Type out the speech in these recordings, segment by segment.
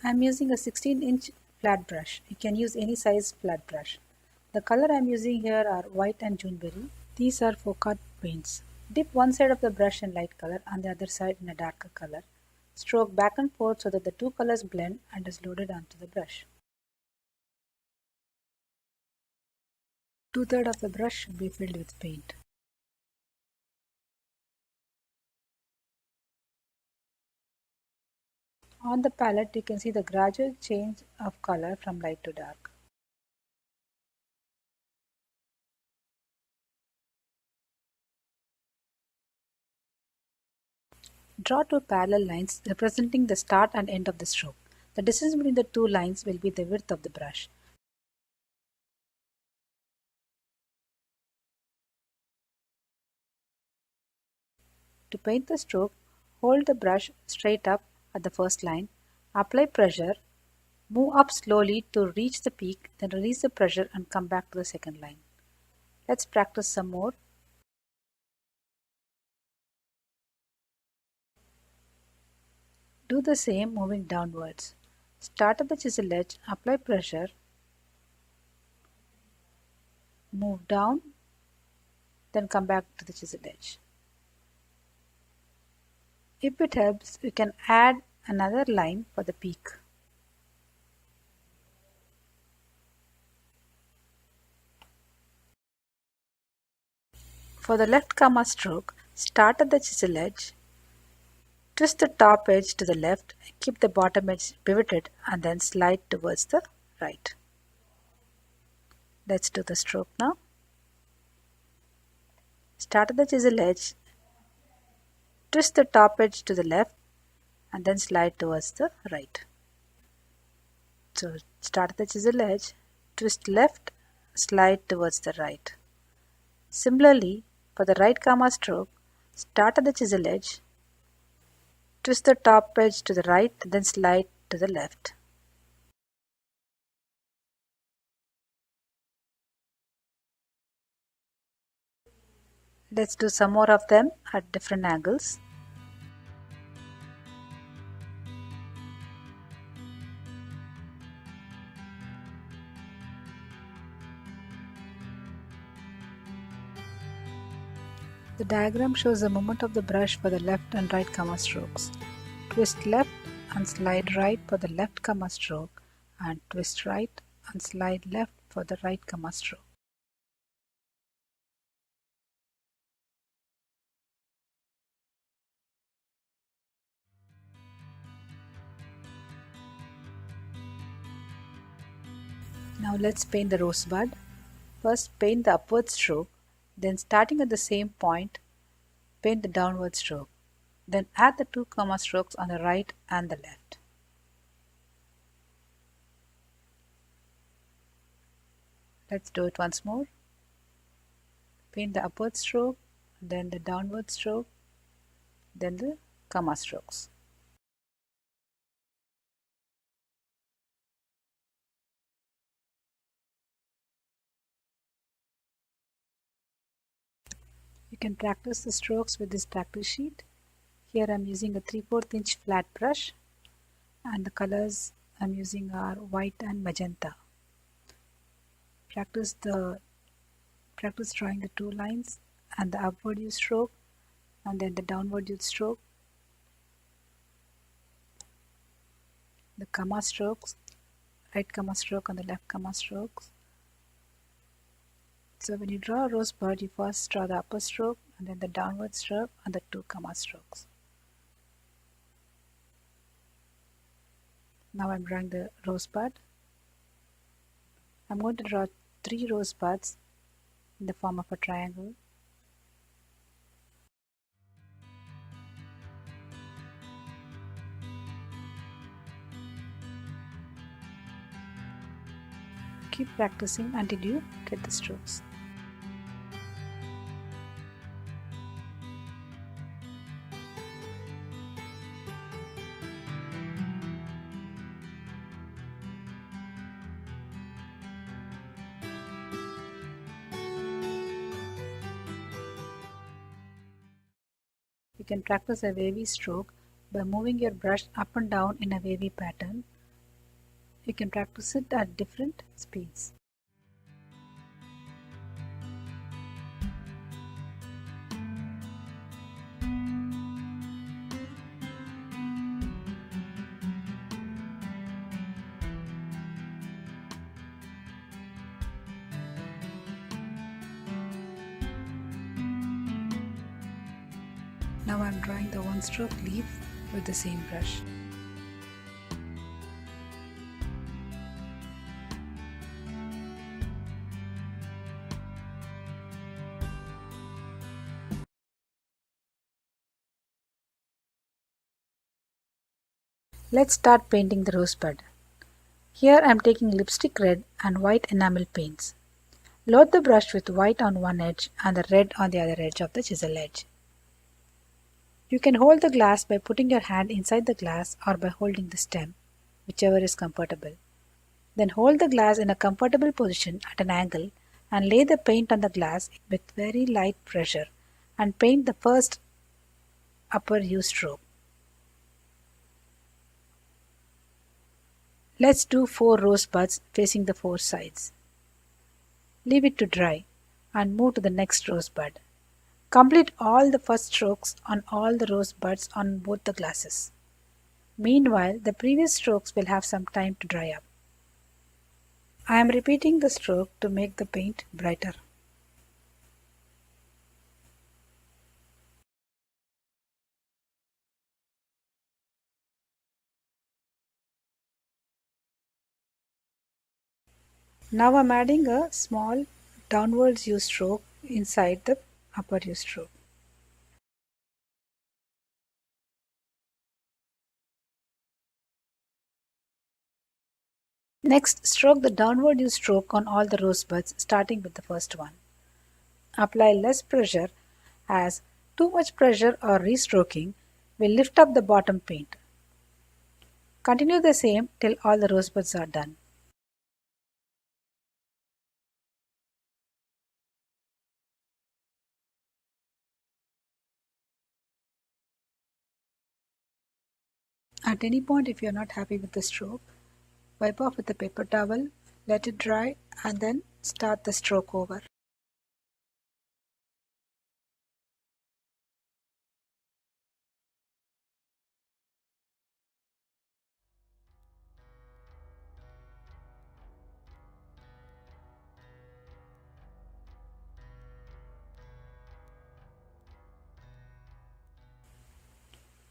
I'm using a 16-inch flat brush. You can use any size flat brush. The color I'm using here are white and Juneberry. These are Focat paints. Dip one side of the brush in light color and the other side in a darker color. Stroke back and forth so that the two colors blend and is loaded onto the brush. Two-thirds of the brush should be filled with paint. On the palette, you can see the gradual change of color from light to dark. Draw two parallel lines representing the start and end of the stroke. The distance between the two lines will be the width of the brush. To paint the stroke, hold the brush straight up at the first line, apply pressure, move up slowly to reach the peak, then release the pressure and come back to the second line. Let's practice some more. Do the same moving downwards. Start at the chisel edge, apply pressure, move down, then come back to the chisel edge. If it helps, you can add another line for the peak. For the left comma stroke, start at the chisel edge, twist the top edge to the left, keep the bottom edge pivoted and then slide towards the right. Let's do the stroke now. Start at the chisel edge, twist the top edge to the left and then slide towards the right. So start at the chisel edge, twist left, slide towards the right. Similarly, for the right comma stroke, start at the chisel edge, twist the top edge to the right, then slide to the left. Let's do some more of them at different angles. The diagram shows the movement of the brush for the left and right comma strokes. Twist left and slide right for the left comma stroke and twist right and slide left for the right comma stroke. Now let's paint the rosebud. First paint the upward stroke, then starting at the same point, paint the downward stroke. Then add the two comma strokes on the right and the left. Let's do it once more. Paint the upward stroke, then the downward stroke, then the comma strokes. You can practice the strokes with this practice sheet. Here I'm using a 3/4 inch flat brush and the colors I'm using are white and magenta. Practice drawing the two lines and the upward you stroke and then the downward you stroke. The comma strokes, right comma stroke and the left comma strokes. So when you draw a rosebud, you first draw the upper stroke and then the downward stroke and the two comma strokes. Now I'm drawing the rosebud. I'm going to draw 3 rosebuds in the form of a triangle. Keep practicing until you get the strokes. You can practice a wavy stroke by moving your brush up and down in a wavy pattern You can practice it at different speeds. Now I am drawing the one stroke leaf with the same brush. Let's start painting the rosebud. Here I am taking lipstick red and white enamel paints. Load the brush with white on one edge and the red on the other edge of the chisel edge. You can hold the glass by putting your hand inside the glass or by holding the stem, whichever is comfortable. Then hold the glass in a comfortable position at an angle and lay the paint on the glass with very light pressure and paint the first upper U stroke. Let's do 4 rosebuds facing the 4 sides. Leave it to dry and move to the next rosebud. Complete all the first strokes on all the rosebuds on both the glasses. Meanwhile, the previous strokes will have some time to dry up. I am repeating the stroke to make the paint brighter. Now I am adding a small downwards U stroke inside the upper U stroke. Next, stroke the downward U stroke on all the rosebuds starting with the first one. Apply less pressure as too much pressure or restroking will lift up the bottom paint. Continue the same till all the rosebuds are done. At any point if you are not happy with the stroke, wipe off with a paper towel, let it dry and then start the stroke over.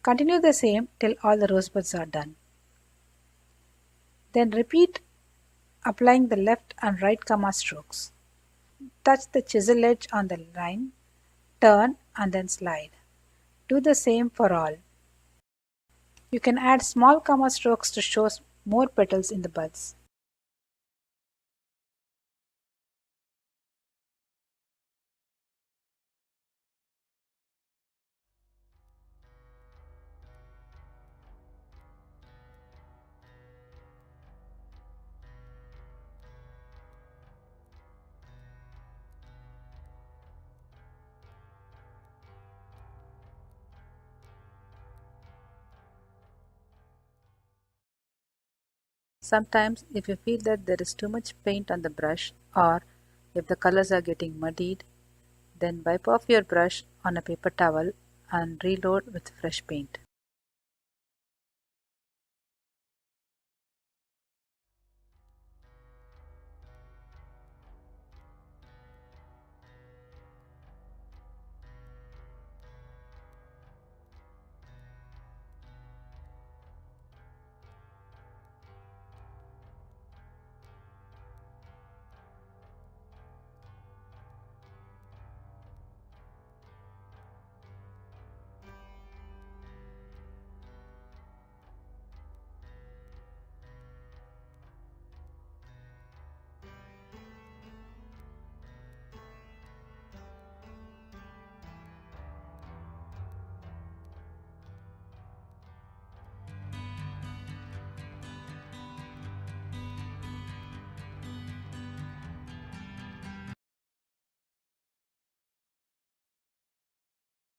Continue the same till all the rosebuds are done. Then repeat applying the left and right comma strokes. Touch the chisel edge on the line, turn and then slide. Do the same for all. You can add small comma strokes to show more petals in the buds. Sometimes if you feel that there is too much paint on the brush or if the colors are getting muddied, then wipe off your brush on a paper towel and reload with fresh paint.